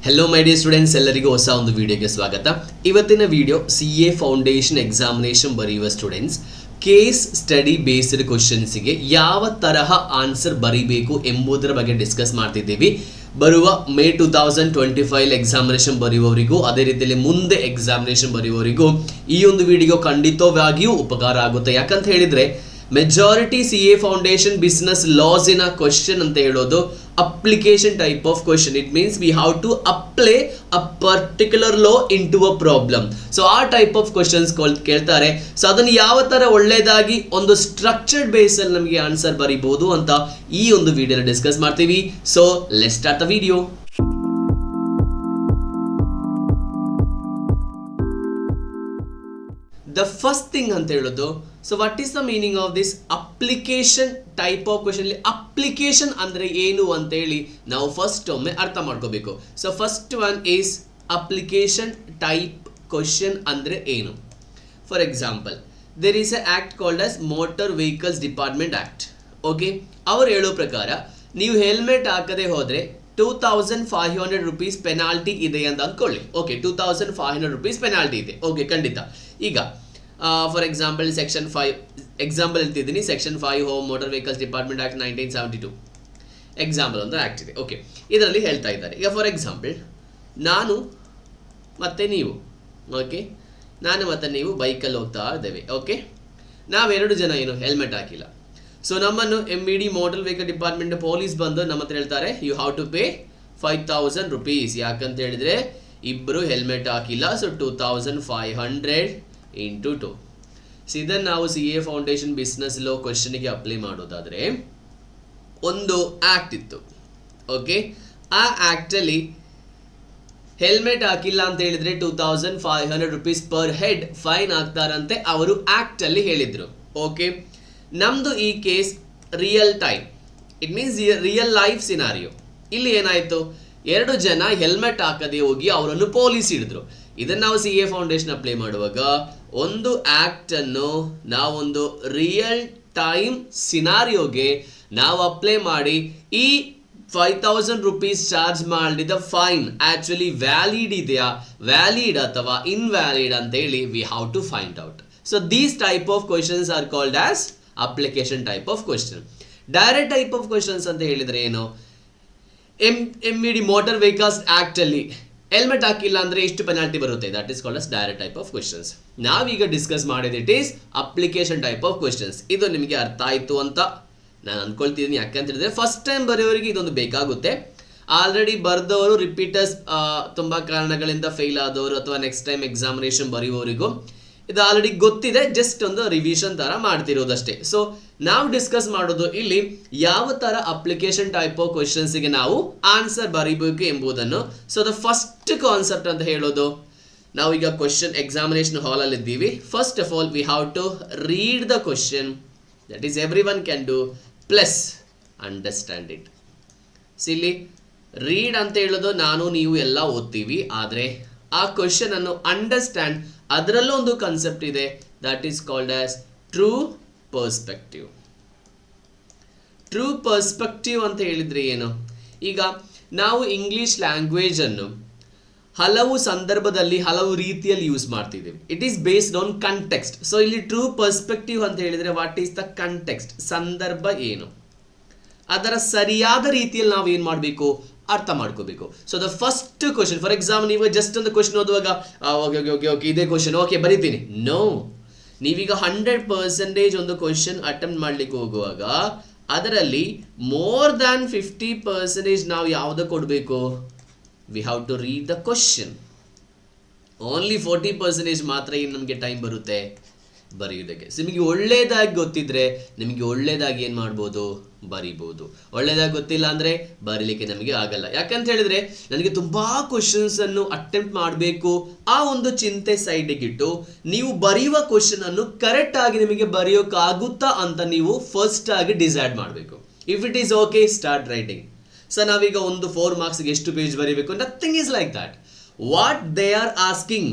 Hello my dear students, ಎಲ್ಲರಿಗೂ ಹೊಸ ಒಂದು ವಿಡಿಯೋಗೆ ಸ್ವಾಗತ. ಇವತ್ತಿನ ವಿಡಿಯೋ CA ಫೌಂಡೇಶನ್ ಎಕ್ಸಾಮಿನೇಷನ್ ಬರೆಯುವ ಸ್ಟೂಡೆಂಟ್ಸ್ ಕೇಸ್ ಸ್ಟಡಿ ಬೇಸ್ಡ್ ಕ್ವಶನ್ಸ್ಗೆ ಯಾವ ತರಹ ಆನ್ಸರ್ ಬರೀಬೇಕು ಎಂಬುದರ ಬಗ್ಗೆ ಡಿಸ್ಕಸ್ ಮಾಡ್ತಿದ್ದೀವಿ. ಬರುವ ಮೇ 2025 ಎಕ್ಸಾಮಿನೇಷನ್ ಬರೆಯುವವರಿಗೂ ಅದೇ ರೀತಿಯಲ್ಲಿ ಮುಂದೆ ಎಕ್ಸಾಮಿನೇಷನ್ ಬರೆಯುವವರಿಗೂ ಈ ಒಂದು ವಿಡಿಯೋ ಖಂಡಿತವಾಗಿಯೂ ಉಪಕಾರ ಆಗುತ್ತೆ. ಯಾಕಂತ ಹೇಳಿದರೆ majority CA foundation business loss in a question ಅಂತ ಹೇಳೋದು application type of question. It means we have to apply a particular law into a problem. So ಆ type of questions ಕೇಳ್ತಾರೆ. ಸೊ ಅದನ್ನು ಯಾವ ತರ ಒಳ್ಳೆಯದಾಗಿ ಒಂದು ಸ್ಟ್ರಕ್ಚರ್ಡ್ ಬೇಸ್ ಅಲ್ಲಿ ನಮಗೆ ಆನ್ಸರ್ ಬರೀಬಹುದು ಅಂತ ಈ ಒಂದು ವಿಡಿಯೋನ ಡಿಸ್ಕಸ್ ಮಾಡ್ತೀವಿ. So let's start the video. The first thing ಅಂತ ಹೇಳೋದು, so what is the meaning of this application type of question. Application ಅಂದ್ರೆ ಏನು ಅಂತ ಹೇಳಿ ನಾವು ಫಸ್ಟ್ ಒಮ್ಮೆ ಅರ್ಥ ಮಾಡ್ಕೋಬೇಕು. So first one is application type question ಅಂದ್ರೆ ಏನು. For example, there is a act called as motor vehicles department act. Okay, ಅವ್ರು ಹೇಳೋ ಪ್ರಕಾರ ನೀವು ಹೆಲ್ಮೆಟ್ ಹಾಕದೆ ಹೋದ್ರೆ 2500 rupees ಪೆನಾಲ್ಟಿ ಇದೆ ಅಂತ ಅಂದ್ಕೊಳ್ಳಿ. ಓಕೆ, 2500 rupees ಪೆನಾಲ್ಟಿ ಇದೆ. ಓಕೆ, ಖಂಡಿತ. ಈಗ ಫಾರ್ ಎಕ್ಸಾಂಪಲ್ ಸೆಕ್ಷನ್ 5 ಎಕ್ಸಾಂಪಲ್ ಹೇಳ್ತಿದ್ದೀನಿ. Section 5 home motor vehicles department act 1972 example ಒಂದು ಆಕ್ಟ್ ಇದೆ. ಓಕೆ, ಇದರಲ್ಲಿ ಹೇಳ್ತಾ ಇದ್ದಾರೆ. ಈಗ ಫಾರ್ ಎಕ್ಸಾಂಪಲ್ ನಾನು ಮತ್ತೆ ನೀವು, ಓಕೆ, ನಾನು ಮತ್ತೆ ನೀವು ಬೈಕಲ್ಲಿ ಹೋಗ್ತಾ ಇದ್ದೇವೆ. ಓಕೆ, ನಾವೆರಡು ಜನ ಏನು ಹೆಲ್ಮೆಟ್ ಹಾಕಿಲ್ಲ. ಸೊ ನಮ್ಮನ್ನು MVD motor vehicle department police ಬಂದು ನಮ್ಮ ಹತ್ರ ಹೇಳ್ತಾರೆ, you have to pay 5000 rupees. ಯಾಕಂತ ಹೇಳಿದ್ರೆ ಇಬ್ಬರು ಹೆಲ್ಮೆಟ್ ಹಾಕಿಲ್ಲ. So 2500 into 2. ಇದನ್ನು ನಾವು CA ಫೌಂಡೇಶನ್ ಬಿಸ್ನೆಸ್ ಲೋ ಕ್ವಶನ್ಗೆ ಅಪ್ಲೈ ಮಾಡೋದಾದ್ರೆ ಒಂದು ಆಕ್ಟ್ ಇತ್ತು. ಓಕೆ, ಆ ಆಕ್ಟಲ್ಲಿ ಹೆಲ್ಮೆಟ್ ಹಾಕಿಲ್ಲ ಅಂತ ಹೇಳಿದ್ರೆ 2500 rupees ಪರ್ ಹೆಡ್ ಫೈನ್ ಆಗ್ತಾರಂತೆ ಅವರು ಆಕ್ಟ್ ಅಲ್ಲಿ ಹೇಳಿದ್ರು. ಓಕೆ, ನಮ್ದು ಈ case real time, it means real life scenario. ಇಲ್ಲಿ ಏನಾಯ್ತು, ಎರಡು ಜನ ಹೆಲ್ಮೆಟ್ ಹಾಕದೆ ಹೋಗಿ ಅವರನ್ನು ಪೊಲೀಸ್ ಹಿಡಿದ್ರು. ಇದನ್ನು ನಾವು CA ಫೌಂಡೇಶನ್ ಅಪ್ಲೈ ಮಾಡುವಾಗ ಒಂದು ಆಕ್ಟ್ ಅನ್ನು ನಾವೊಂದು ರಿಯಲ್ ಟೈಮ್ ಸಿನಾರಿಯೋಗೆ ನಾವು ಅಪ್ಲೈ ಮಾಡಿ ಈ 5000 rupees ಚಾರ್ಜ್ ಮಾಡಿದ ಫೈನ್ ಆಕ್ಚುಲಿ ವ್ಯಾಲಿಡ್ ಇದೆಯಾ, ವ್ಯಾಲಿಡ್ ಅಥವಾ ಇನ್ವ್ಯಾಲಿಡ್ ಅಂತ ಹೇಳಿ we have to find out. So these type of questions are called as application type of question. Direct type of questions ಅಂತ ಹೇಳಿದ್ರೆ ಏನು, MVD ಮೋಟರ್ ವೆಹಿಕಲ್ಸ್ ಆಕ್ಟ್ ಅಲ್ಲಿ helmet ಹಾಕಿಲ್ಲ ಅಂದ್ರೆ ಎಷ್ಟು ಪೆನಾಲ್ಟಿ ಬರುತ್ತೆ, that is called as direct type of questions. ನಾವೀಗ discuss ಮಾಡಿದ it is application type of questions. ಇದು ನಿಮಗೆ ಅರ್ಥ ಆಯ್ತು ಅಂತ ನಾನು ಅನ್ಕೊಳ್ತಿದ್ದೀನಿ. ಯಾಕಂತ ಹೇಳಿದ್ರೆ ಫಸ್ಟ್ ಟೈಮ್ ಬರೆಯೋರಿಗೆ ಇದೊಂದು ಬೇಕಾಗುತ್ತೆ. ಆಲ್ರೆಡಿ ಬರೆದವರು ರಿಪೀಟರ್ಸ್ ತುಂಬ ಕಾರಣಗಳಿಂದ ಫೇಲ್ ಆದವರು ಅಥವಾ ನೆಕ್ಸ್ಟ್ ಟೈಮ್ ಎಕ್ಸಾಮಿನೇಷನ್ ಬರೆಯುವವರಿಗೂ ಇದು ಆಲ್ರೆಡಿ ಗೊತ್ತಿದೆ, ಜಸ್ಟ್ ಒಂದು ರಿವಿಷನ್ ತರ ಮಾಡ್ತಿರೋದಷ್ಟೇ. ಸೊ ನಾವು ಡಿಸ್ಕಸ್ ಮಾಡೋದು ಇಲ್ಲಿ ಯಾವ ತರ ಅಪ್ಲಿಕೇಶನ್ ಟೈಪ್ ಆಫ್ ಕ್ವಶನ್ಸ್ಗೆ ನಾವು ಆನ್ಸರ್ ಬರೀಬೇಕು ಎಂಬುದನ್ನು. ಸೊ ದ ಫಸ್ಟ್ ಕಾನ್ಸೆಪ್ಟ್ ಅಂತ ಹೇಳೋದು, ನಾವೀಗ ಕ್ವಶನ್ ಎಕ್ಸಾಮಿನೇಷನ್ ಹಾಲ್ ಅಲ್ಲಿ ಇದ್ದೀವಿ. First of all we have to read the question, that is every one can do, plus understand it. ಇಲ್ಲಿ ರೀಡ್ ಅಂತ ಹೇಳೋದು ನಾನು ನೀವು ಎಲ್ಲ ಓದ್ತೀವಿ, ಆದರೆ ಆ ಕ್ವಶನ್ ಅನ್ನು ಅಂಡರ್ಸ್ಟ್ಯಾಂಡ್, ಅದರಲ್ಲೂ ಒಂದು ಕಾನ್ಸೆಪ್ಟ್ ಇದೆ, that is called as true perspective. True perspective ಅಂತ ಹೇಳಿದ್ರೆ ಏನು, ಈಗ ನಾವು ಇಂಗ್ಲಿಷ್ ಲ್ಯಾಂಗ್ವೇಜ್ ಅನ್ನು ಹಲವು ಸಂದರ್ಭದಲ್ಲಿ ಹಲವು ರೀತಿಯಲ್ಲಿ ಯೂಸ್ ಮಾಡ್ತಿದ್ದೀವಿ. It is based on context. So ಇಲ್ಲಿ ಟ್ರೂ ಪರ್ಸ್ಪೆಕ್ಟಿವ್ ಅಂತ ಹೇಳಿದ್ರೆ ವಾಟ್ ಈಸ್ ದ ಕಂಟೆಕ್ಸ್ಟ್, ಸಂದರ್ಭ ಏನು, ಅದರ ಸರಿಯಾದ ರೀತಿಯಲ್ಲಿ ನಾವು ಏನು ಮಾಡಬೇಕು, ಅರ್ಥ ಮಾಡ್ಕೋಬೇಕು. So the first question, for example ನೀವು ಜಸ್ಟ್ ಒಂದು ಕ್ವಶನ್ ಓದುವಾಗ ಓಕೆ ಇದೇ ಕ್ವಶನ್ ಓಕೆ ಬರೀತೀನಿ, ನೋ. ನೀವೀಗ 100% ಒಂದು ಕ್ವಶನ್ ಅಟೆಂಪ್ಟ್ ಮಾಡ್ಲಿಕ್ಕೆ ಹೋಗುವಾಗ ಅದರಲ್ಲಿ ಮೋರ್ ದ್ಯಾನ್ 50% ನಾವು ಯಾವ್ದು ಕೊಡಬೇಕು, we have to read the question. Only 40% ಮಾತ್ರ ಏನು ನಮಗೆ ಟೈಮ್ ಬರುತ್ತೆ ಬರೆಯುವುದಕ್ಕೆ. ಸೊ ನಿಮಗೆ ಒಳ್ಳೇದಾಗಿ ಗೊತ್ತಿದ್ರೆ ನಿಮಗೆ ಒಳ್ಳೇದಾಗಿ ಏನು ಮಾಡ್ಬೋದು, ಬರಿಬೋದು. ಒಳ್ಳೇದಾಗಿ ಗೊತ್ತಿಲ್ಲ ಅಂದರೆ ಬರೀಲಿಕ್ಕೆ ನಮಗೆ ಆಗಲ್ಲ. ಯಾಕಂತ ಹೇಳಿದ್ರೆ ನನಗೆ ತುಂಬ ಕ್ವಶನ್ಸ್ ಅನ್ನು ಅಟೆಂಪ್ಟ್ ಮಾಡಬೇಕು ಆ ಒಂದು ಚಿಂತೆ ಸೈಡಿಗಿಟ್ಟು ನೀವು ಬರೆಯುವ ಕ್ವಶನ್ ಅನ್ನು ಕರೆಕ್ಟ್ ಆಗಿ ನಿಮಗೆ ಬರೆಯೋಕ್ಕಾಗುತ್ತಾ ಅಂತ ನೀವು ಫಸ್ಟ್ ಆಗಿ ಡಿಸೈಡ್ ಮಾಡಬೇಕು. If it is okay, start writing. So ನಾವೀಗ ಒಂದು 4 marksಗೆ ಎಷ್ಟು ಪೇಜ್ ಬರೀಬೇಕು, nothing is like that. What they are asking,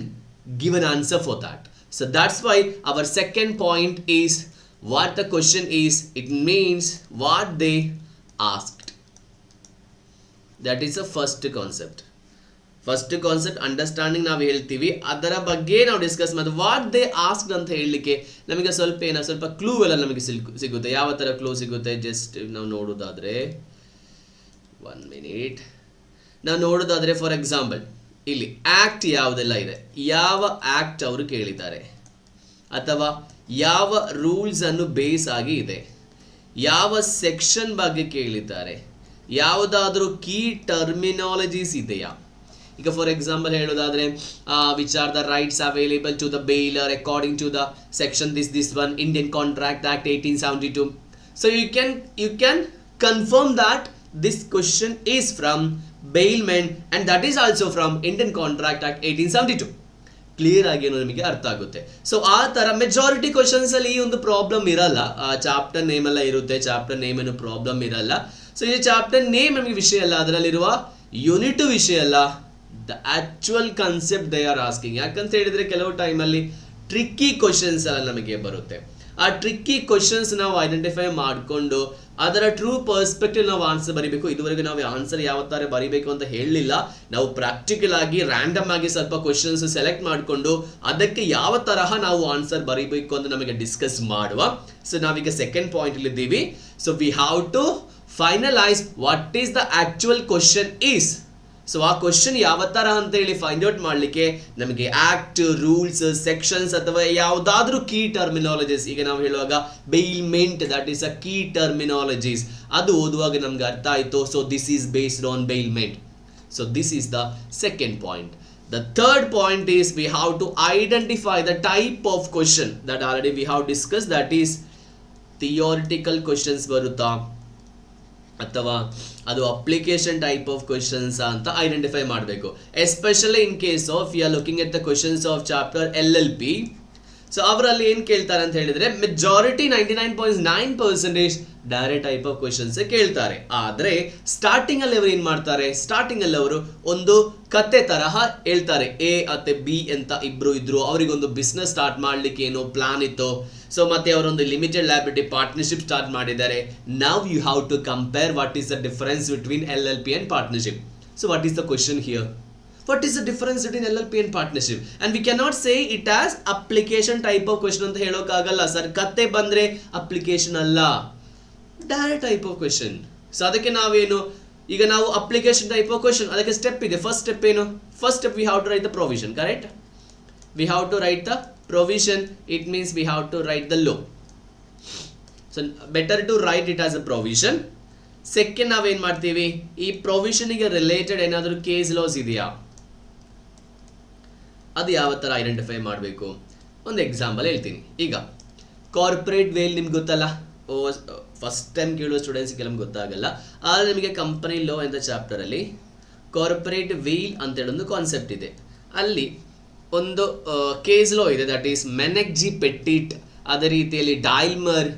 give an answer for that. So that's why our second point is what the question is. It means what they asked. That is the first concept. First concept understanding ನಾವು ಹೇಳ್ತೀವಿ, ಅದರ ಬಗ್ಗೆ ನಾವು discuss ಮಾಡಿ what they asked ಅಂತ ಹೇಳಲಿಕ್ಕೆ ನಮಗೆ ಸ್ವಲ್ಪ ಕ್ಲೂ ಎಲ್ಲ ನಮಗೆ ಸಿಗುತ್ತೆ. ಯಾವ ಥರ ಕ್ಲೂ ಸಿಗುತ್ತೆ ಜಸ್ಟ್ ನಾವು ನೋಡೋದಾದರೆ 1 ಮಿನಿಟ್ ನಾವು ನೋಡೋದಾದರೆ ಫಾರ್ ಎಕ್ಸಾಂಪಲ್ ಇಲ್ಲಿ ಆ್ಯಕ್ಟ್ ಯಾವುದೆಲ್ಲ ಇದೆ, ಯಾವ ಆ್ಯಕ್ಟ್ ಅವರು ಕೇಳಿದ್ದಾರೆ, ಅಥವಾ ಯಾವ ರೂಲ್ಸ್ ಅನ್ನು ಬೇಸ್ ಆಗಿ ಇದೆ, ಯಾವ ಸೆಕ್ಷನ್ ಬಗ್ಗೆ ಕೇಳಿದ್ದಾರೆ, ಯಾವುದಾದ್ರೂ ಕೀ ಟರ್ಮಿನಾಲಜೀಸ್ ಇದೆಯಾ. ಈಗ ಫಾರ್ ಎಕ್ಸಾಂಪಲ್ ಹೇಳೋದಾದ್ರೆ which are the rights available to the bailor according to the section this one Indian contract act 1872. So you can confirm that this question is from bailment and that is also from Indian Contract Act 1872. Clear ಆಗಿ ನಮಗೆ ಅರ್ಥ ಆಗುತ್ತೆ. So ಆ ಥರ majority questions ಅಲ್ಲಿ ಈ ಒಂದು problem ಇರಲ್ಲ. ಚಾಪ್ಟರ್ ನೇಮ್ ಎಲ್ಲ ಇರುತ್ತೆ, ಚಾಪ್ಟರ್ ನೇಮ್ ಏನು ಪ್ರಾಬ್ಲಮ್ ಇರಲ್ಲ. ಸೊ ಈ ಚಾಪ್ಟರ್ ನೇಮ್ ನಮಗೆ ವಿಷಯ ಅಲ್ಲ, ಅದರಲ್ಲಿರುವ ಯೂನಿಟ್ ವಿಷಯ ಅಲ್ಲ, the actual concept they are asking. ಯಾಕಂತ ಹೇಳಿದ್ರೆ ಕೆಲವು ಟೈಮಲ್ಲಿ ಟ್ರಿಕ್ಕಿ ಕ್ವಶನ್ಸ್ ಎಲ್ಲ ನಮಗೆ ಬರುತ್ತೆ. ಆ ಟ್ರಿಕ್ಕಿ ಕ್ವಶನ್ಸ್ ನಾವು ಐಡೆಂಟಿಫೈ ಮಾಡಿಕೊಂಡು ಅದರ ಟ್ರೂ ಪರ್ಸ್ಪೆಕ್ಟಿವ್ ನಾವು ಆನ್ಸರ್ ಬರೀಬೇಕು. ಇದುವರೆಗೆ ನಾವು ಆನ್ಸರ್ ಯಾವ ಥರ ಬರೀಬೇಕು ಅಂತ ಹೇಳಲಿಲ್ಲ. ನಾವು ಪ್ರಾಕ್ಟಿಕಲ್ ಆಗಿ ರ್ಯಾಂಡಮ್ ಆಗಿ ಸ್ವಲ್ಪ ಕ್ವಶನ್ಸ್ ಸೆಲೆಕ್ಟ್ ಮಾಡಿಕೊಂಡು ಅದಕ್ಕೆ ಯಾವ ತರಹ ನಾವು ಆನ್ಸರ್ ಬರೀಬೇಕು ಅಂತ ನಮಗೆ ಡಿಸ್ಕಸ್ ಮಾಡುವ. ಸೊ ನಾವೀಗ ಸೆಕೆಂಡ್ ಪಾಯಿಂಟ್ ಅಲ್ಲಿ ಇದ್ದೀವಿ. So we have to finalise what is the actual question is. So ಆ ಕ್ವಶನ್ ಯಾವ ಥರ ಅಂತ ಹೇಳಿ ಫೈಂಡ್ ಔಟ್ ಮಾಡಲಿಕ್ಕೆ ನಮಗೆ ಆಕ್ಟ್, ರೂಲ್ಸ್, ಸೆಕ್ಷನ್ಸ್ ಅಥವಾ ಯಾವುದಾದ್ರೂ ಕೀ ಟರ್ಮಿನಾಲಜೀಸ್, ಈಗ ನಾವು ಹೇಳುವಾಗ ಬೇಲ್ಮೆಂಟ್ that is a key terminologies, ಅದು ಓದುವಾಗ ನಮ್ಗೆ ಅರ್ಥ ಆಯಿತು. So this is based on ಬೇಲ್ಮೆಂಟ್. So this is the second point. The third point is we have to identify the type of question that already we have discussed, that is theoretical questions ಬರುತ್ತಾ ಅಥವಾ ಅದು application type of questions ಅಂತ identify ಮಾಡಬೇಕು. Especially in case of you are looking at the questions of chapter LLP. So ಅವರಲ್ಲಿ ಏನು ಕೇಳ್ತಾರೆ ಅಂತ ಹೇಳಿದ್ರೆ majority 99.9% direct type of questions ಕೇಳ್ತಾರೆ. ಆದರೆ ಸ್ಟಾರ್ಟಿಂಗ್ ಅಲ್ಲಿ ಅವರು ಏನು ಮಾಡ್ತಾರೆ, ಸ್ಟಾರ್ಟಿಂಗ್ ಅಲ್ಲಿ ಅವರು ಒಂದು ಕತೆ ತರಹ ಹೇಳ್ತಾರೆ. A ಮತ್ತೆ B ಅಂತ ಇಬ್ರು ಇದ್ರು, ಅವರಿಗೊಂದು ಬಿಸ್ನೆಸ್ ಸ್ಟಾರ್ಟ್ ಮಾಡ್ಲಿಕ್ಕೆ ಏನೋ ಪ್ಲಾನ್ ಇತ್ತು. ಸೊ ಮತ್ತೆ ಅವರೊಂದು ಲಿಮಿಟೆಡ್ ಲಯಬಿಲಿಟಿ ಪಾರ್ಟ್ನರ್ಶಿಪ್ ಸ್ಟಾರ್ಟ್ ಮಾಡಿದ್ದಾರೆ. Now you have to compare what is the difference between LLP and partnership. So what is the question here? What is the difference between LLP and partnership? And we cannot say it as application type of question ಅಂತ ಹೇಳೋಕ್ಕಾಗಲ್ಲ sir. ಕತೆ ಬಂದ್ರೆ application ಅಲ್ಲ, direct type of question. So ಅದಕ್ಕೆ ನಾವೇನು, ಈಗ ನಾವು application type of question, ಅದಕ್ಕೆ ಸ್ಟೆಪ್ ಇದೆ. ಫಸ್ಟ್ ಸ್ಟೆಪ್ ಏನು? First step we have to write the provision, correct? We have to write the provision. It means we have to write the law. So better to write it as a provision. Second ನಾವೇನು ಮಾಡ್ತೀವಿ, ಈ ಪ್ರೊವಿಷನ್ಗೆ related ಏನಾದರೂ case laws ಇದೆಯಾ, ಅದು ಯಾವ ಥರ identify ಮಾಡಬೇಕು. ಒಂದು ಎಕ್ಸಾಂಪಲ್ ಹೇಳ್ತೀನಿ. ಈಗ ಕಾರ್ಪೊರೇಟ್ ವೇಲ್ ನಿಮ್ಗೆ ಗೊತ್ತಲ್ಲ, ಫಸ್ಟ್ ಟೈಮ್ ಕೇಳುವ ಸ್ಟೂಡೆಂಟ್ಸ್ಗೆ ನಮ್ಗೆ ಗೊತ್ತಾಗಲ್ಲ. ಆದರೆ ನಿಮಗೆ ಕಂಪನಿ ಲೋ ಅಂತ ಚಾಪ್ಟರಲ್ಲಿ ಕಾರ್ಪೊರೇಟ್ ವೇಲ್ ಅಂತೇಳಿ ಒಂದು ಕಾನ್ಸೆಪ್ಟ್ ಇದೆ. ಅಲ್ಲಿ ಒಂದು ಕೇಸ್ ಲೋ ಇದೆ, ದಟ್ ಈಸ್ ಮೆನೆಕ್ಜಿ ಪೆಟ್ಟಿಟ್, ಅದೇ ರೀತಿಯಲ್ಲಿ ಡೈಲ್ಮರ್,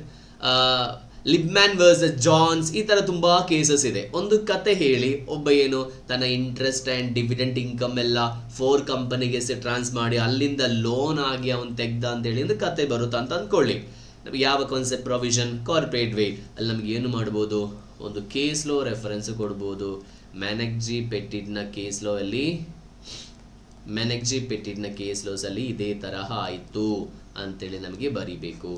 ಲಿಬ್ಮ್ಯಾನ್ ವರ್ಸಸ್ ಜಾನ್ಸ್, ಈ ಥರ ತುಂಬ ಕೇಸಸ್ ಇದೆ. ಒಂದು ಕತೆ ಹೇಳಿ ಒಬ್ಬ ಏನು ತನ್ನ ಇಂಟ್ರೆಸ್ಟ್ ಆ್ಯಂಡ್ ಡಿವಿಡೆಂಟ್ ಇನ್ಕಮ್ ಎಲ್ಲ 4 ಕಂಪನಿಗೆ ಟ್ರಾನ್ಸ್ ಮಾಡಿ ಅಲ್ಲಿಂದ ಲೋನ್ ಆಗಿ ಅವನು ತೆಗ್ದ ಅಂತೇಳಿ ಒಂದು ಕತೆ ಬರುತ್ತಾ ಅಂತ ಅಂದ್ಕೊಳ್ಳಿ. ನಮಗೆ ಯಾವ ಕಾನ್ಸೆಪ್ಟ್? Provision, corporate way. ಅಲ್ಲಿ ನಮ್ಗೆ ಏನು ಮಾಡ್ಬೋದು, ಒಂದು ಕೇಸ್ ಲೋ ರೆಫರೆನ್ಸ್ ಕೊಡ್ಬೋದು. ಮೆನೆಕ್ಜಿ ಪೆಟ್ಟಿಟ್ನ ಕೇಸ್ ಲೋ ಅಲ್ಲಿ, ಮೆನೆಕ್ಜಿ ಪೆಟ್ಟಿಟ್ನ ಕೇಸ್ ಲೋಸ್ ಅಲ್ಲಿ ಇದೇ ತರಹ ಆಯಿತು ಅಂತೇಳಿ ನಮಗೆ ಬರೀಬೇಕು.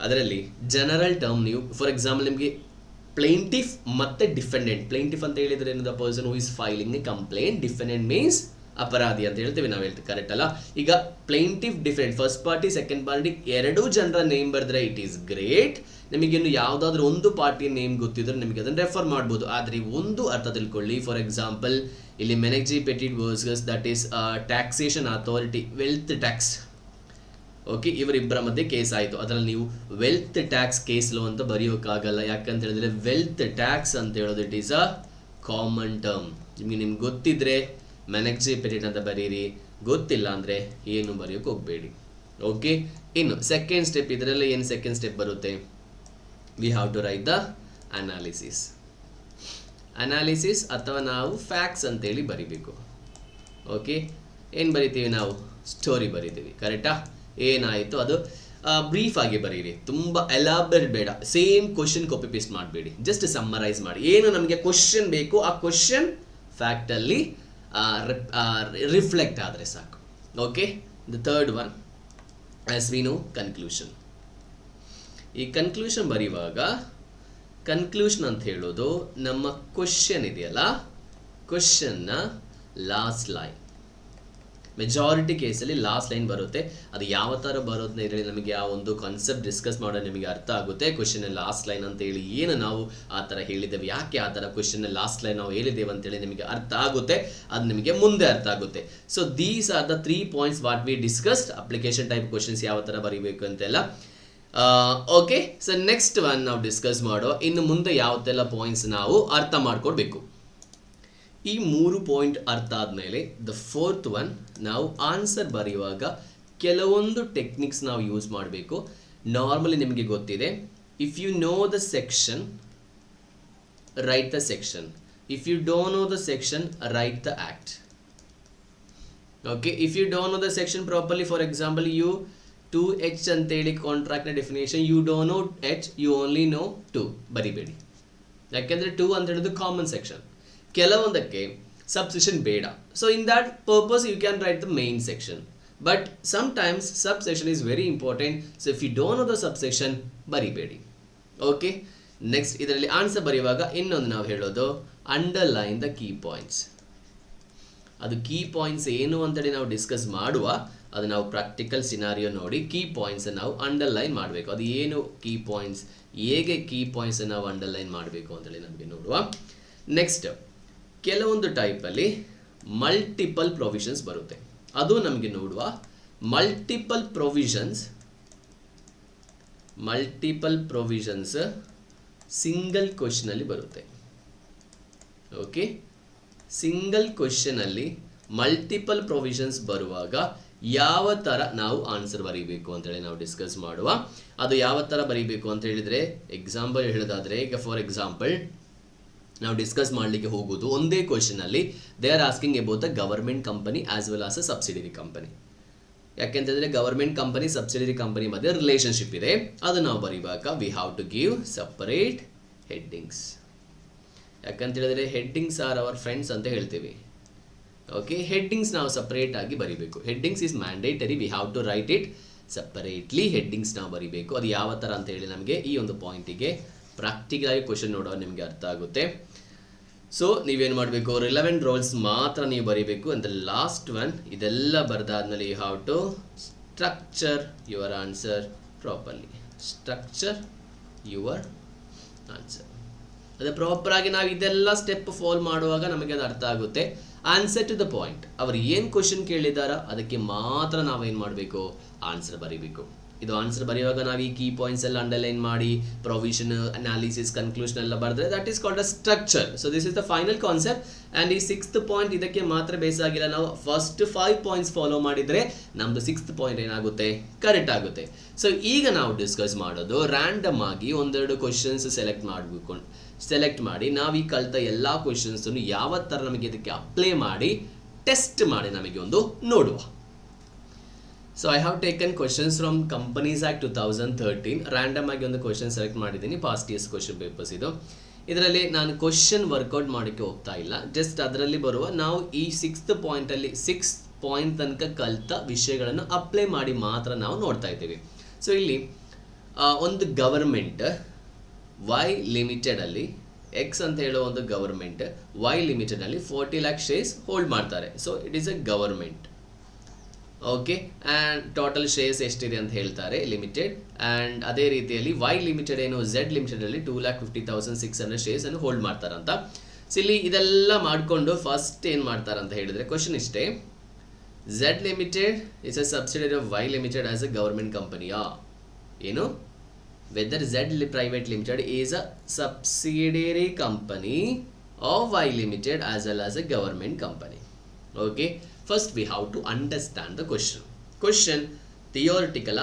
ಅದರಲ್ಲಿ ಜನರಲ್ ಟರ್ಮ್ ನೀವು ಫಾರ್ ಎಕ್ಸಾಂಪಲ್ ನಿಮಗೆ ಪ್ಲೇಂಟಿಫ್ ಮತ್ತು ಡಿಫೆಂಡೆಂಟ್. ಪ್ಲೇಂಟಿಫ್ ಅಂತ ಹೇಳಿದರೆ ಏನು? The person who is filing A complaint. Defendant means ಅಪರಾಧಿ ಅಂತ ಹೇಳ್ತೀವಿ, ನಾವು ಹೇಳ್ತೀವಿ, ಕರೆಕ್ಟ್ ಅಲ್ಲ? ಈಗ plaintiff, defendant, first party second party ಎರಡೂ ಜನರ ನೇಮ್ ಬರೆದ್ರೆ ಇಟ್ ಈಸ್ ಗ್ರೇಟ್. ನಿಮಗಿನ್ನು ಯಾವುದಾದ್ರೂ ಒಂದು ಪಾರ್ಟಿಯ ನೇಮ್ ಗೊತ್ತಿದ್ರೆ ನಿಮಗೆ ಅದನ್ನು ರೆಫರ್ ಮಾಡ್ಬೋದು. ಆದರೆ ಒಂದು ಅರ್ಥ ತಿಳ್ಕೊಳ್ಳಿ. ಫಾರ್ ಎಕ್ಸಾಂಪಲ್ ಇಲ್ಲಿ Maneckji Petit versus that is taxation authority, wealth tax. Okay, ಇವರಿಬ್ಬರ ಮಧ್ಯೆ ಕೇಸ್ ಆಯಿತು. ಅದರಲ್ಲಿ ನೀವು ವೆಲ್ತ್ ಟ್ಯಾಕ್ಸ್ ಕೇಸ್ ಲೋ ಅಂತ ಬರೆಯೋಕ್ಕಾಗಲ್ಲ. ಯಾಕಂತ ಹೇಳಿದ್ರೆ ವೆಲ್ತ್ ಟ್ಯಾಕ್ಸ್ ಅಂತ ಹೇಳೋದು it is a common term. ನಿಮ್ಗೆ ಗೊತ್ತಿದ್ರೆ ಮೆನೆಕ್ಜಿ ಪೆಟ್ಟಿಟ್ ಅಂತ ಬರೀರಿ, ಗೊತ್ತಿಲ್ಲ ಅಂದರೆ ಏನು ಬರೆಯೋಕೆ ಹೋಗಬೇಡಿ. ಓಕೆ, ಇನ್ನು ಸೆಕೆಂಡ್ ಸ್ಟೆಪ್, ಇದರಲ್ಲಿ ಏನು ಸೆಕೆಂಡ್ ಸ್ಟೆಪ್ ಬರುತ್ತೆ? We have to write the analysis. Analysis ಅಥವಾ ನಾವು ಫ್ಯಾಕ್ಟ್ಸ್ ಅಂತೇಳಿ ಬರಿಬೇಕು. ಓಕೆ, ಏನು ಬರಿತೀವಿ ನಾವು? ಸ್ಟೋರಿ ಬರಿತೀವಿ, ಕರೆಕ್ಟಾ? ಏನಾಯಿತು ಅದು ಬ್ರೀಫ್ ಆಗಿ ಬರೀರಿ, ತುಂಬ ಎಲಾಬ್ರೇಟ್ ಬೇಡ. ಸೇಮ್ ಕ್ವಶನ್ ಕಾಪಿ ಪೇಸ್ಟ್ ಮಾಡಬೇಡಿ, ಜಸ್ಟ್ ಸಮ್ಮರೈಸ್ ಮಾಡಿ. ಏನು ನಮಗೆ ಕ್ವಶನ್ ಬೇಕು ಆ ಕ್ವಶನ್ ಫ್ಯಾಕ್ಟಲ್ಲಿ ರಿಫ್ಲೆಕ್ಟ್ ಆದರೆ ಸಾಕು. Okay, the third one as we know conclusion. ಈ ಕನ್ಕ್ಲೂಷನ್ ಬರೆಯುವಾಗ ಕನ್ಕ್ಲೂಷನ್ ಅಂತ ಹೇಳೋದು ನಮ್ಮ ಕ್ವಶನ್ ಇದೆಯಲ್ಲ, ಕ್ವಶನ್ನ ಲಾಸ್ಟ್ ಲೈನ್. ಮೆಜಾರಿಟಿ ಕೇಸಲ್ಲಿ ಲಾಸ್ಟ್ ಲೈನ್ ಬರುತ್ತೆ. ಅದು ಯಾವ ಥರ ಬರೋದನ್ನ ಹೇಳಿ ನಮಗೆ ಆ ಒಂದು ಕಾನ್ಸೆಪ್ಟ್ ಡಿಸ್ಕಸ್ ಮಾಡೋದು ನಿಮಗೆ ಅರ್ಥ ಆಗುತ್ತೆ. ಕ್ವಶನ್ ಲಾಸ್ಟ್ ಲೈನ್ ಅಂತ ಹೇಳಿ ಏನು ನಾವು ಆ ಥರ ಹೇಳಿದ್ದೇವೆ, ಯಾಕೆ ಆ ಥರ ಕ್ವಶನ್ ಲಾಸ್ಟ್ ಲೈನ್ ನಾವು ಹೇಳಿದ್ದೇವೆ ಅಂತೇಳಿ ನಿಮಗೆ ಅರ್ಥ ಆಗುತ್ತೆ, ಅದು ನಿಮಗೆ ಮುಂದೆ ಅರ್ಥ ಆಗುತ್ತೆ. So these are the 3 points what we discussed. Application type questions ಯಾವ ಥರ ಬರೀಬೇಕು ಅಂತೆಲ್ಲ. ಓಕೆ, ಸೊ ನೆಕ್ಸ್ಟ್ ಒನ್ ನಾವು ಡಿಸ್ಕಸ್ ಮಾಡೋ ಇನ್ನು ಮುಂದೆ ಯಾವತ್ತೆಲ್ಲ ಪಾಯಿಂಟ್ಸ್ ನಾವು ಅರ್ಥ ಮಾಡ್ಕೊಳ್ಬೇಕು. ಈ 3 ಪಾಯಿಂಟ್ ಅರ್ಥ ಆದಮೇಲೆ ದ ಫೋರ್ತ್ ಒನ್ ನಾವು ಆನ್ಸರ್ ಬರೆಯುವಾಗ ಕೆಲವೊಂದು ಟೆಕ್ನಿಕ್ಸ್ ನಾವು ಯೂಸ್ ಮಾಡಬೇಕು. ನಾರ್ಮಲಿ ನಿಮಗೆ ಗೊತ್ತಿದೆ, if you know the section right the section, if you don't know the section right the act. Okay, if you don't know the section properly, for example you 2H ಅಂತೇಳಿ ಕಾಂಟ್ರಾಕ್ಟ್ನ definition, you don't know H, you only know 2 ಬರಿಬೇಡಿ. ಯಾಕೆಂದರೆ 2 ಅಂತ ಹೇಳಿದ್ದು common section. ಕೆಲವೊಂದಕ್ಕೆ subsection ಬೇಡ. So in that purpose you can write the main section, but sometimes subsection is very important. So if you don't know the subsection ಬರಿಬೇಡಿ. Okay, next ಇದರಲ್ಲಿ answer ಬರೆಯುವಾಗ ಇನ್ನೊಂದು ನಾವು ಹೇಳೋದು ಅಂಡರ್ಲೈನ್ ದ ಕೀ ಪಾಯಿಂಟ್ಸ್. ಅದು key points ಏನು ಅಂತೇಳಿ ನಾವು ಡಿಸ್ಕಸ್ ಮಾಡುವ, ಅದು ನಾವು ಪ್ರಾಕ್ಟಿಕಲ್ ಸಿನಾರಿಯೋ ನೋಡಿ ಕೀ ಪಾಯಿಂಟ್ಸ್ ನಾವು ಅಂಡರ್ಲೈನ್ ಮಾಡಬೇಕು. ಅದು ಏನು ಕೀ ಪಾಯಿಂಟ್ಸ್, ಹೇಗೆ ಕೀ ಪಾಯಿಂಟ್ಸ್ ನಾವು ಅಂಡರ್ಲೈನ್ ಮಾಡಬೇಕು ಅಂತೇಳಿ ನಮಗೆ ನೋಡುವ. ನೆಕ್ಸ್ಟ್ ಕೆಲವೊಂದು ಟೈಪಲ್ಲಿ ಮಲ್ಟಿಪಲ್ ಪ್ರೊವಿಷನ್ಸ್ ಬರುತ್ತೆ, ಅದು ನಮಗೆ ನೋಡುವ. ಮಲ್ಟಿಪಲ್ ಪ್ರೊವಿಷನ್ಸ್ ಸಿಂಗಲ್ ಕ್ವಶನಲ್ಲಿ ಬರುತ್ತೆ. ಓಕೆ, ಸಿಂಗಲ್ ಕ್ವಶನಲ್ಲಿ ಮಲ್ಟಿಪಲ್ ಪ್ರೊವಿಷನ್ಸ್ ಬರುವಾಗ ಯಾವ ಥರ ನಾವು ಆನ್ಸರ್ ಬರೀಬೇಕು ಅಂತೇಳಿ ನಾವು ಡಿಸ್ಕಸ್ ಮಾಡುವ. ಅದು ಯಾವ ಥರ ಬರೀಬೇಕು ಅಂತ ಹೇಳಿದರೆ, ಎಕ್ಸಾಂಪಲ್ ಹೇಳೋದಾದರೆ, ಈಗ ಫಾರ್ ಎಕ್ಸಾಂಪಲ್ ನಾವು ಡಿಸ್ಕಸ್ ಮಾಡಲಿಕ್ಕೆ ಹೋಗೋದು ಒಂದೇ ಕ್ವಶನಲ್ಲಿ they are asking about the government company as well as a subsidiary company. ಯಾಕೆಂತಂದರೆ ಗವರ್ಮೆಂಟ್ ಕಂಪನಿ ಸಬ್ಸಿಡರಿ ಕಂಪನಿ ಮಧ್ಯೆ ರಿಲೇಷನ್ಶಿಪ್ ಇದೆ. ಅದು ನಾವು ಬರೀವಾಗ we have to give separate headings. ಯಾಕಂತ ಹೇಳಿದ್ರೆ ಹೆಡ್ಡಿಂಗ್ಸ್ ಆರ್ ಅವರ್ ಫ್ರೆಂಡ್ಸ್ ಅಂತ ಹೇಳ್ತೀವಿ. ಓಕೆ, ಹೆಡ್ಡಿಂಗ್ಸ್ ನಾವು ಸಪರೇಟ್ ಆಗಿ ಬರೀಬೇಕು. Headings is mandatory, we have to write it separately. Headings ನಾವು ಬರೀಬೇಕು. ಅದು ಯಾವ ಥರ ಅಂತ ಹೇಳಿ ನಮಗೆ ಈ ಒಂದು ಪಾಯಿಂಟಿಗೆ ಪ್ರಾಕ್ಟಿಕಲ್ ಆಗಿ ಕ್ವಶನ್ ನೋಡೋ ನಿಮಗೆ ಅರ್ಥ ಆಗುತ್ತೆ. ಸೊ ನೀವೇನು ಮಾಡಬೇಕು, ರಿಲೆವೆಂಟ್ ರೋಲ್ಸ್ ಮಾತ್ರ ನೀವು ಬರೀಬೇಕು. ಅಂತ ಲಾಸ್ಟ್ ಒನ್ ಇದೆಲ್ಲ ಬರೆದಾದ್ಮೇಲೆ you have to structure your answer properly. Structure your answer. ಅದೇ ಪ್ರಾಪರಾಗಿ ನಾವು ಇದೆಲ್ಲ ಸ್ಟೆಪ್ ಫಾಲೋ ಮಾಡುವಾಗ ನಮಗೆ ಅದು ಅರ್ಥ ಆಗುತ್ತೆ. ಆನ್ಸರ್ ಟು ದ ಪಾಯಿಂಟ್, ಅವರು ಏನು ಕ್ವಶನ್ ಕೇಳಿದಾರ ಅದಕ್ಕೆ ಮಾತ್ರ ನಾವೇನು ಮಾಡಬೇಕು, ಆನ್ಸರ್ ಬರೀಬೇಕು. ಇದು ಆನ್ಸರ್ ಬರೆಯುವಾಗ ನಾವು ಈ ಕೀ ಪಾಯಿಂಟ್ಸ್ ಎಲ್ಲ ಅಂಡರ್ಲೈನ್ ಮಾಡಿ ಪ್ರೊವಿಷನ್, ಅನಾಲಿಸಿಸ್, ಕನ್ಕ್ಲೂಷನ್ ಎಲ್ಲ ಬರೆದ್ರೆ that is called a structure. So this is the final concept. And ಈ 6th ಪಾಯಿಂಟ್ ಇದಕ್ಕೆ ಮಾತ್ರ ಬೇಸಾಗಿಲ್ಲ. ನಾವು ಫಸ್ಟ್ 5 ಪಾಯಿಂಟ್ಸ್ ಫಾಲೋ ಮಾಡಿದರೆ ನಮ್ಮದು 6th ಪಾಯಿಂಟ್ ಏನಾಗುತ್ತೆ, ಕರೆಕ್ಟ್ ಆಗುತ್ತೆ. ಸೊ ಈಗ ನಾವು ಡಿಸ್ಕಸ್ ಮಾಡೋದು ರ್ಯಾಂಡಮ್ ಆಗಿ ಒಂದೆರಡು ಕ್ವಶನ್ಸ್ ಸೆಲೆಕ್ಟ್ ಮಾಡಿ ನಾವು ಈ ಕಲಿತ ಎಲ್ಲ ಕ್ವಶನ್ಸನ್ನು ಯಾವ ಥರ ನಮಗೆ ಇದಕ್ಕೆ ಅಪ್ಲೈ ಮಾಡಿ ಟೆಸ್ಟ್ ಮಾಡಿ ನಮಗೆ ಒಂದು ನೋಡುವ. So I have taken questions from companies act 2013. Random ಆಗಿ ಒಂದು ಕ್ವಶನ್ ಸೆಲೆಕ್ಟ್ ಮಾಡಿದ್ದೀನಿ, ಪಾಸ್ಟ್ ಇಯರ್ಸ್ ಕ್ವಶನ್ ಪೇಪರ್ಸ್ ಇದು. ಇದರಲ್ಲಿ ನಾನು ಕ್ವಶನ್ ವರ್ಕೌಟ್ ಮಾಡೋಕ್ಕೆ ಹೋಗ್ತಾ ಇಲ್ಲ, ಜಸ್ಟ್ ಅದರಲ್ಲಿ ಬರುವ ನಾವು ಈ 6th ಪಾಯಿಂಟಲ್ಲಿ 6 ಪಾಯಿಂಟ್ ತನಕ ಕಲಿತ ವಿಷಯಗಳನ್ನು ಅಪ್ಲೈ ಮಾಡಿ ಮಾತ್ರ ನಾವು ನೋಡ್ತಾ ಇದ್ದೀವಿ. ಸೊ ಇಲ್ಲಿ ಒಂದು ಗವರ್ಮೆಂಟ್ ವೈ ಲಿಮಿಟೆಡಲ್ಲಿ, ಎಕ್ಸ್ ಅಂತ ಹೇಳೋ ಒಂದು ಗವರ್ಮೆಂಟ್ ವೈ ಲಿಮಿಟೆಡಲ್ಲಿ 40 lakh ಶೇರ್ಸ್ ಹೋಲ್ಡ್ ಮಾಡ್ತಾರೆ. So it is a government. Okay, and total shares ಎಷ್ಟಿದೆ ಅಂತ ಹೇಳ್ತಾರೆ ಲಿಮಿಟೆಡ್. ಆ್ಯಂಡ್ ಅದೇ ರೀತಿಯಲ್ಲಿ ವೈ ಲಿಮಿಟೆಡ್ ಏನು ಝೆಡ್ ಲಿಮಿಟೆಡಲ್ಲಿ 2,50,600 ಶೇರ್ಸನ್ನು ಹೋಲ್ಡ್ ಮಾಡ್ತಾರಂತ. ಸೊ ಇಲ್ಲಿ ಇದೆಲ್ಲ ಮಾಡಿಕೊಂಡು ಫಸ್ಟ್ ಏನು ಮಾಡ್ತಾರಂತ ಹೇಳಿದರೆ ಕ್ವಶನ್ ಇಷ್ಟೇ, Z limited is a subsidiary of Y limited as a government ಕಂಪನಿಯಾ, ಏನು whether Z private limited is a subsidiary company of Y limited as well as a government company. Okay, first we have to understand the question theoretical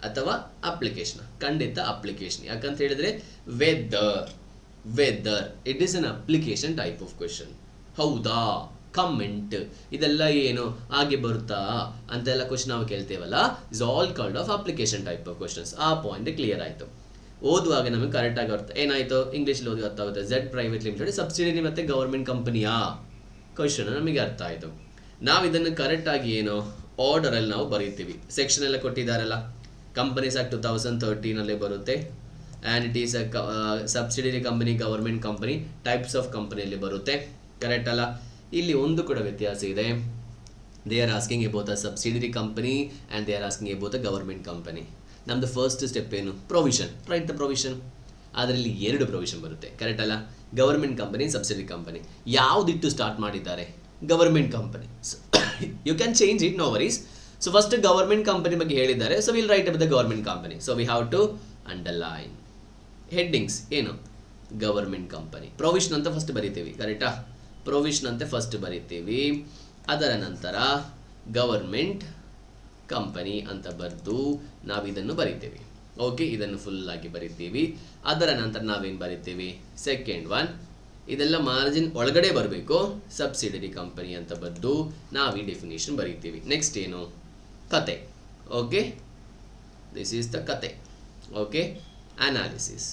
ಅಥವಾ application. ಖಂಡಿತ application. ಯಾಕಂತ ಹೇಳಿದ್ರೆ whether it is an application type of question. ಹೌದಾ, comment, ಇದೆಲ್ಲ ಏನು ಹಾಗೆ ಬರುತ್ತಾ ಅಂತೆಲ್ಲ ಕ್ವಶನ್ ನಾವು ಕೇಳ್ತೇವಲ್ಲ, is all called of application type of questions. ಆ ಪಾಯಿಂಟ್ ಕ್ಲಿಯರ್ ಆಯಿತು. ಓದುವಾಗ ನಮಗೆ ಕರೆಕ್ಟಾಗಿ ಅರ್ಥ ಏನಾಯಿತು, ಇಂಗ್ಲೀಷಲ್ಲಿ ಓದಿ ಅರ್ಥ ಆಗುತ್ತೆ. ಝೆಡ್ ಪ್ರೈವೇಟ್ ಲಿಮಿಟೆಡ್ ಸಬ್ಸಿಡರಿ ಮತ್ತು ಗವರ್ಮೆಂಟ್ ಕಂಪನಿಯಾ, ಕ್ವಶನ್ ನಮಗೆ ಅರ್ಥ ಆಯಿತು. ನಾವು ಇದನ್ನು ಕರೆಕ್ಟಾಗಿ ಏನು ಆರ್ಡರಲ್ಲಿ ನಾವು ಬರೀತೀವಿ. ಸೆಕ್ಷನ್ ಎಲ್ಲ ಕೊಟ್ಟಿದ್ದಾರಲ್ಲ, ಕಂಪನೀಸ್ ಆಕ್ಟ್ 2013 ಬರುತ್ತೆ. And it is subsidiary company, government company, types of ಕಂಪನಿಯಲ್ಲಿ ಬರುತ್ತೆ. ಕರೆಕ್ಟ್ ಅಲ್ಲ? ಇಲ್ಲಿ ಒಂದು ಕೂಡ ವ್ಯತ್ಯಾಸ ಇದೆ. They are asking about a subsidiary company and they are asking about a government company. ನಮ್ಮದು ಫಸ್ಟ್ ಸ್ಟೆಪ್ ಏನು? ಪ್ರೊವಿಷನ್. Write the provision. ಅದರಲ್ಲಿ 2 ಪ್ರೊವಿಷನ್ ಬರುತ್ತೆ. ಕರೆಕ್ಟ್ ಅಲ್ಲ? Government company, subsidy company. ಯಾವುದಿಟ್ಟು ಸ್ಟಾರ್ಟ್ ಮಾಡಿದ್ದಾರೆ? Government company. You can change it, no worries. So first government company ಬಗ್ಗೆ ಹೇಳಿದ್ದಾರೆ. So will write about the government company. So we have to underline headings. ಏನು? Government company. Provision ಅಂತ first ಬರಿತೀವಿ. ಕರೆಕ್ಟಾ? Provision ಅಂತ first ಬರಿತೀವಿ. ಅದರ ನಂತರ ಗವರ್ಮೆಂಟ್ ಕಂಪನಿ ಅಂತ ಬರೆದು ನಾವು ಇದನ್ನು ಬರಿತೀವಿ. ಓಕೆ, ಇದನ್ನು ಫುಲ್ಲಾಗಿ ಬರಿತೀವಿ. ಅದರ ನಂತರ ನಾವೇನು ಬರಿತೀವಿ? ಸೆಕೆಂಡ್ ಒನ್, ಇದೆಲ್ಲ ಮಾರ್ಜಿನ್ ಒಳಗಡೆ ಬರಬೇಕು. ಸಬ್ಸಿಡರಿ ಕಂಪನಿ ಅಂತ ಬರೆದು ನಾವು ಈ ಡೆಫಿನೇಷನ್ ಬರಿತೀವಿ. ನೆಕ್ಸ್ಟ್ ಏನು? ಕತೆ. ಓಕೆ, ದಿಸ್ ಈಸ್ ದ ಕತೆ. Okay, analysis.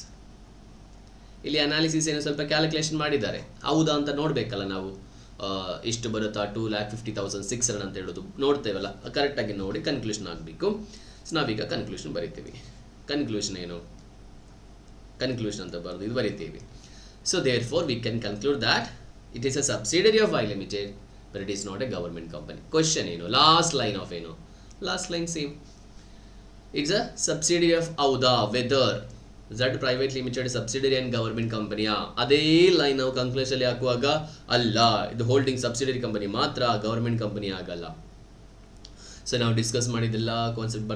ಇಲ್ಲಿ ಅನಾಲಿಸಿಸ್ ಏನು ಸ್ವಲ್ಪ ಕ್ಯಾಲ್ಕುಲೇಷನ್ ಮಾಡಿದ್ದಾರೆ. ಹೌದಾ ಅಂತ ನೋಡಬೇಕಲ್ಲ ನಾವು. ಇಷ್ಟು ಬರುತ್ತಾ 2,50,600 ಅಂತ ಹೇಳೋದು ನೋಡ್ತೇವಲ್ಲ, ಕರೆಕ್ಟಾಗಿ ನೋಡಿ ಕನ್ಕ್ಲೂಷನ್ ಆಗಬೇಕು. ಸೊ ನಾವೀಗ ಕನ್ಕ್ಲೂಷನ್ ಬರಿತೀವಿ. ಕನ್ಕ್ಲೂಷನ್ ಏನು? ಕನ್ಕ್ಲೂಷನ್ ಅಂತ ಬರೆದು ಇದು ಬರಿತೀವಿ. So therefore we can conclude that it is a subsidiary of I limited but it is not a government company. Question ಏನು? ಲಾಸ್ಟ್ ಲೈನ್ ಆಫ್ ಏನು? Last line same. Its a subsidiary of ಹೌದಾ, whether Z private limited subsidiary and government ಕಂಪನಿಯಾ? ಅದೇ line ನಾವು conclusion ಹಾಕುವಾಗ ಅಲ್ಲ, ಇದು holding subsidiary company ಮಾತ್ರ, ಗವರ್ಮೆಂಟ್ ಕಂಪನಿ ಆಗಲ್ಲ. ಸೊ ನಾವು ಡಿಸ್ಕಸ್ ಮಾಡಿದ್ದೆಲ್ಲ ಕಾನ್ಸೆಪ್ಟ್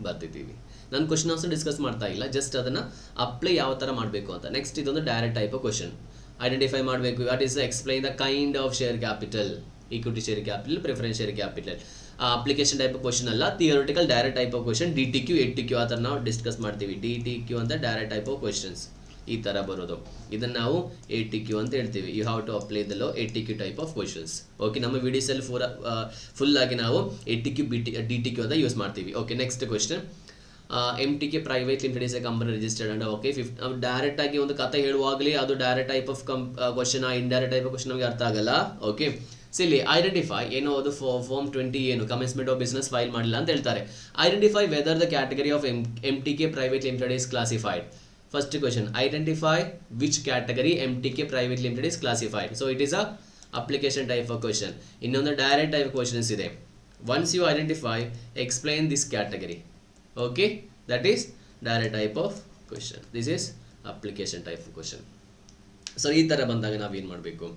ಬರ್ತಿದ್ದೀವಿ. ನಾನು ಕ್ವಶನ್ ಆನ್ಸರ್ ಡಿಸ್ಕಸ್ ಮಾಡ್ತಾ ಇಲ್ಲ, ಜಸ್ಟ್ ಅದನ್ನು ಅಪ್ಲೈ ಯಾವ ಥರ ಮಾಡಬೇಕು ಅಂತ. ನೆಕ್ಸ್ಟ್ ಇದೊಂದು direct type of question. Identify ಮಾಡಬೇಕು. What is explain the kind of share capital, equity share capital, preference share capital. Application type of question ಅಲ್ಲ, theoretical direct type of question. DTQ, ATQ ಆ ಥರ ನಾವು discuss ಮಾಡ್ತೀವಿ. DTQ ಅಂತ direct type of questions ಈ ಥರ ಬರೋದು. ಇದನ್ನು ನಾವು ATQ ಅಂತ ಹೇಳ್ತೀವಿ. You have to apply the law ATQ type of questions. Okay, ನಮ್ಮ ವಿಡಿಯೋಸಲ್ಲಿ ಫುಲ್ಲಾಗಿ ನಾವು ATQ, DTQ ಅಂತ ಯೂಸ್ ಮಾಡ್ತೀವಿ. Okay, next question. MTK private limited is a company registered and okay direct ಆಗಿ ಒಂದು ಕತೆ ಹೇಳುವಾಗಲೇ ಅದು direct type of question, indirect type of question ನಮಗೆ ಅರ್ಥ ಆಗಲ್ಲ. ಓಕೆ, ಸೊ ಇಲ್ಲಿ ಐಡೆಂಟಿಫೈ ಏನೋ ಅದು ಫಾರ್ಮ್ 20 ಏನು ಕಮೆನ್ಸ್ಮೆಂಟ್ ಆಫ್ ಬಿಸ್ನೆಸ್ ಫೈಲ್ ಮಾಡಿಲ್ಲ ಅಂತ ಹೇಳ್ತಾರೆ. Identify whether the category of MTK private limited is classified. First question, identify which category MTK private limited is classified. So it is a application type of question. ಇನ್ನೊಂದು direct type questions ಇದೆ. Once you identify, explain this category. Okay, that is direct type of question. This is application type of question. So ಈ ಥರ ಬಂದಾಗ ನಾವೇನು ಮಾಡಬೇಕು?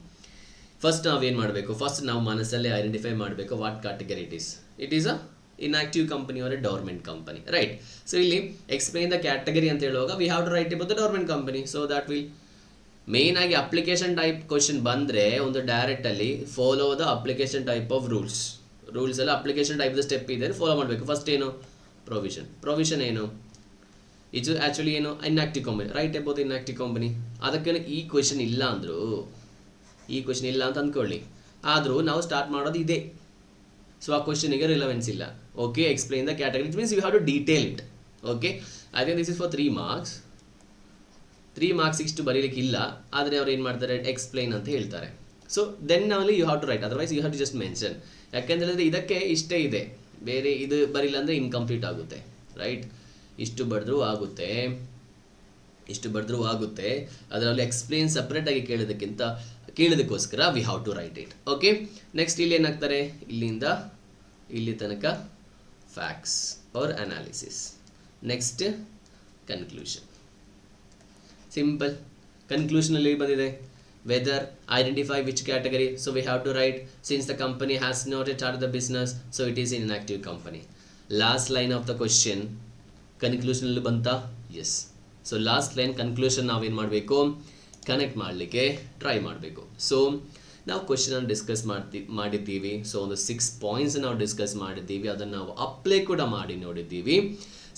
First ನಾವೇನು ಮಾಡಬೇಕು? First ನಾವು ಮನಸ್ಸಲ್ಲೇ ಐಡೆಂಟಿಫೈ ಮಾಡಬೇಕು what category it is. It is a inactive company or a dormant company, right? So ಇಲ್ಲಿ ಎಕ್ಸ್ಪ್ಲೈನ್ ದ ಕ್ಯಾಟಗರಿ ಅಂತ ಹೇಳುವಾಗ we have to write about the dormant company. So that will main ಆಗಿ application type question ಬಂದರೆ ಒಂದು ಡೈರೆಕ್ಟಲ್ಲಿ follow the application type of rules ಎಲ್ಲ application type the step ಇದೆ, follow ಮಾಡಬೇಕು. ಫಸ್ಟ್ ಏನು? ಪ್ರೊವಿಷನ್ ಏನು? ಇದು ಆ್ಯಕ್ಚುಲಿ ಏನು? Inactive company. Write about inactive company. ಅದಕ್ಕೇನು ಈ ಕ್ವೆಶನ್ ಇಲ್ಲ ಅಂತ ಅಂದ್ಕೊಳ್ಳಿ, ಆದರೂ ನಾವು ಸ್ಟಾರ್ಟ್ ಮಾಡೋದು ಇದೆ. ಸೊ ಆ ಕ್ವೆಶನಿಗೆ ರಿಲೆವೆನ್ಸ್ ಇಲ್ಲ. Okay, explain the category. It means you have to detail it. Okay, I think this is for 3 marks. 3 marks ಇಷ್ಟು ಬರೀಲಿಕ್ಕಿಲ್ಲ, ಆದರೆ ಅವ್ರು ಏನು ಮಾಡ್ತಾರೆ? ಎಕ್ಸ್ಪ್ಲೈನ್ ಅಂತ ಹೇಳ್ತಾರೆ. So then only you have to write, otherwise you have to just mention. ಯಾಕೆಂತ ಹೇಳಿದ್ರೆ ಇದಕ್ಕೆ ಇಷ್ಟೇ ಇದೆ, ಬೇರೆ ಇದು ಬರಿಲ್ಲ ಅಂದರೆ ಇನ್ಕಂಪ್ಲೀಟ್ ಆಗುತ್ತೆ, ರೈಟ್? ಇಷ್ಟು ಬರೆದ್ರೂ ಆಗುತ್ತೆ. ಅದರಲ್ಲಿ ಎಕ್ಸ್ಪ್ಲೇನ್ ಸಪ್ರೇಟಾಗಿ ಕೇಳೋದಕ್ಕೋಸ್ಕರ we have to write it. Okay, next ಇಲ್ಲಿ ಏನಾಗ್ತಾರೆ? ಇಲ್ಲಿಂದ ಇಲ್ಲಿ ತನಕ facts are analysis. Next conclusion. Simple. ಕನ್ಕ್ಲೂಷನಲ್ಲಿ ಬಂದಿದೆ whether identify which category, so we have to write since the company has not yet started the business, so it is an inactive company. Last line of the question conclusion alli banta. Yes, so last line conclusion ನಾವು ಏನು ಮಾಡಬೇಕು? Connect ಮಾಡಲಿಕ್ಕೆ try ಮಾಡಬೇಕು. So ನಾವು question ಅನ್ನು discuss ಮಾಡಿದ್ದೀವಿ. So ಒಂದು 6 points ನಾವು ಡಿಸ್ಕಸ್ ಮಾಡಿದ್ದೀವಿ, ಅದನ್ನು ನಾವು ಅಪ್ಲೈ ಕೂಡ ಮಾಡಿ ನೋಡಿದ್ದೀವಿ.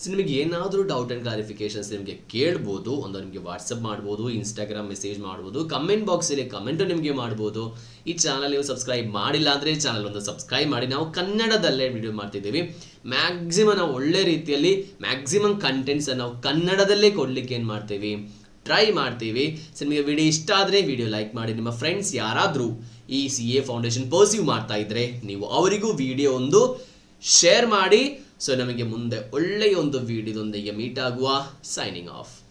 ಸೊ ನಿಮಗೆ ಏನಾದರೂ ಡೌಟ್ ಆ್ಯಂಡ್ ಕ್ಲಾರಿಫಿಕೇಷನ್ಸ್ ನಿಮಗೆ ಕೇಳ್ಬೋದು, ಒಂದು ನಿಮಗೆ ವಾಟ್ಸಪ್ ಮಾಡ್ಬೋದು, ಇನ್ಸ್ಟಾಗ್ರಾಮ್ ಮೆಸೇಜ್ ಮಾಡ್ಬೋದು, ಕಮೆಂಟ್ ಬಾಕ್ಸಲ್ಲಿ ಕಮೆಂಟು ನಿಮಗೆ ಮಾಡ್ಬೋದು. ಈ ಚಾನಲ್ ನೀವು ಸಬ್ಸ್ಕ್ರೈಬ್ ಮಾಡಿಲ್ಲ ಅಂದರೆ ಚಾನಲ್ ಒಂದು ಸಬ್ಸ್ಕ್ರೈಬ್ ಮಾಡಿ. ನಾವು ಕನ್ನಡದಲ್ಲೇ ವಿಡಿಯೋ ಮಾಡ್ತಿದ್ದೀವಿ. ಮ್ಯಾಕ್ಸಿಮಮ್ ನಾವು ಒಳ್ಳೆ ರೀತಿಯಲ್ಲಿ ಮ್ಯಾಕ್ಸಿಮಮ್ ಕಂಟೆಂಟ್ಸನ್ನು ನಾವು ಕನ್ನಡದಲ್ಲೇ ಕೊಡಲಿಕ್ಕೆ ಏನು ಮಾಡ್ತೀವಿ? ಟ್ರೈ ಮಾಡ್ತೀವಿ. ಸೊ ನಿಮಗೆ ವಿಡಿಯೋ ಇಷ್ಟ ಆದರೆ ವಿಡಿಯೋ ಲೈಕ್ ಮಾಡಿ. ನಿಮ್ಮ ಫ್ರೆಂಡ್ಸ್ ಯಾರಾದರೂ ಈ CA ಫೌಂಡೇಶನ್ ಪರ್ಸ್ಯೂ ಮಾಡ್ತಾ ಇದ್ರೆ ನೀವು ಅವರಿಗೂ ವಿಡಿಯೋ ಒಂದು ಶೇರ್ ಮಾಡಿ. ಸೊ ನಮಗೆ ಮುಂದೆ ಒಳ್ಳೆಯ ಒಂದು ವಿಡಿಯೋದೊಂದಿಗೆ ಮೀಟ್ ಆಗುವ. Signing off.